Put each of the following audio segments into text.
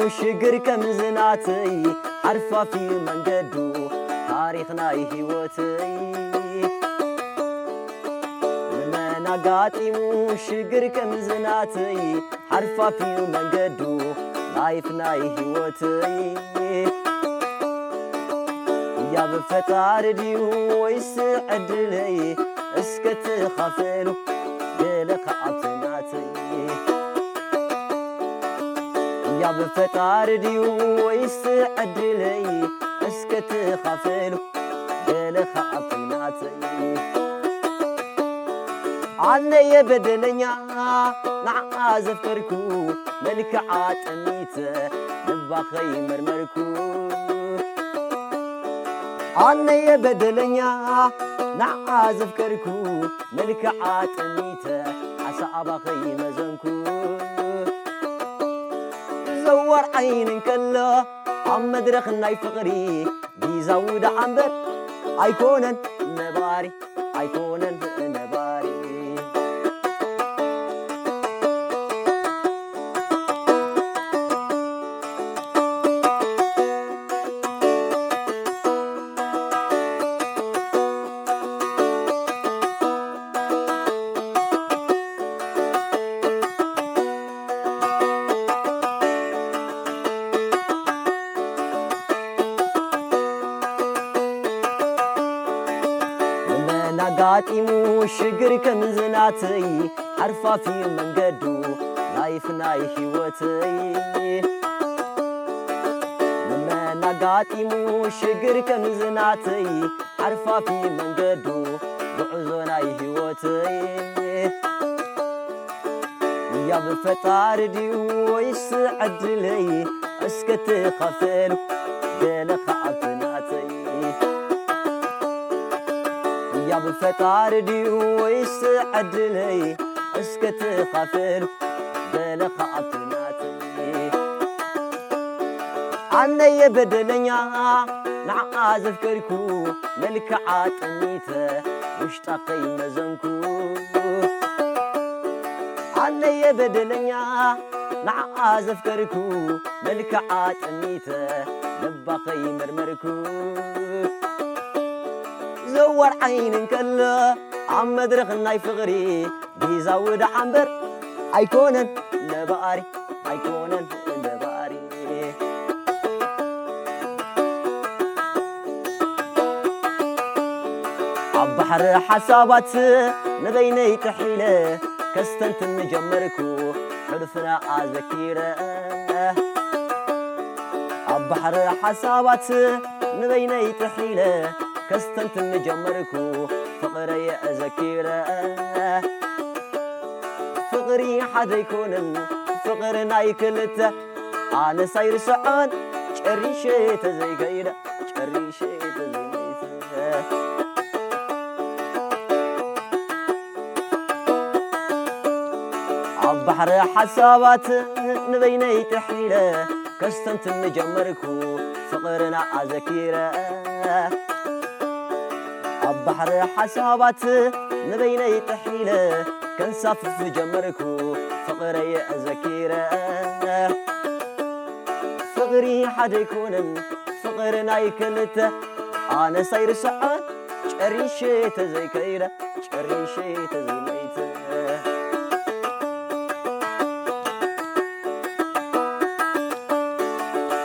شجر كم زناتي حرفة في منجدو تاريخنا هيوتي نقاتي شجر كم زناتي حرفة في منجدو لايفنا هيوتي يا بفتار ديو ويسعد لي اسكت خافلو دلك عطناتي يا بفتار ديو ويسعد لي اسكت خافلو دلك عطناتي عنا يا بدلنيا نعازف كركو ملك عاتميته نباخي مرمركو عنا يا بدلنيا نعازف كركو ملك عاتميته عسى أباخي مزنكو زور عين كله عم مدرخنا يفقري بيزود عنبر أيكونن نباري أيكونن نباري نقاتي شجر كم زناتي حرفة في منجدو لايفنا هيوتي لما نقاتي شجر كم زناتي حرفة في منجدو بعزونا هيوتي يا بفتار ديو يسعد لي اسكت خفلو دلك عطناتي يا بفتار ديو يسعد لي اسكت خافلو دلك عطناتي عنا يا بدلنيا نعازف كركو ملك عاتميته واشتاقي مزنكو عنا يا بدلنيا نعازف كركو ملك عاتميته نباقي مرمركو زور عين كله عم مدرخنا يفغري بيزود عنبر أيكونن نباري أيكونن نباري عبحر حسابات نبيني تحيله كستنت مجمركو حرفنا عزكيره عبحر حسابات نبيني تحيله كستنت نجمركو فقري أذكيره فقري حدا يكون فقرنا يكلته أنا صاير سعان شريشيت زي كيده شريشيت زي ميته عبحر حسابات نبيني تحيله كستنت نجمركو فقرنا أذكيره عبحر حسابات نبيني تحيله كنسافف جمركو فقري أذكيره فقري حدا يكون فقرنا يكلته أنا صاير سعان شريشيت زي كيده شريشيت زي ميته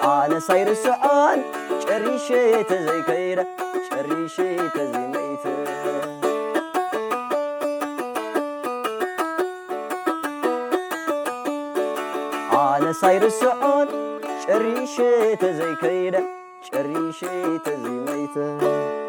أنا صاير سعان شريشيت زي كيده شريشيت زي ميته أنا صاير سعون شريشيت زي كيده شريشيت زي ميته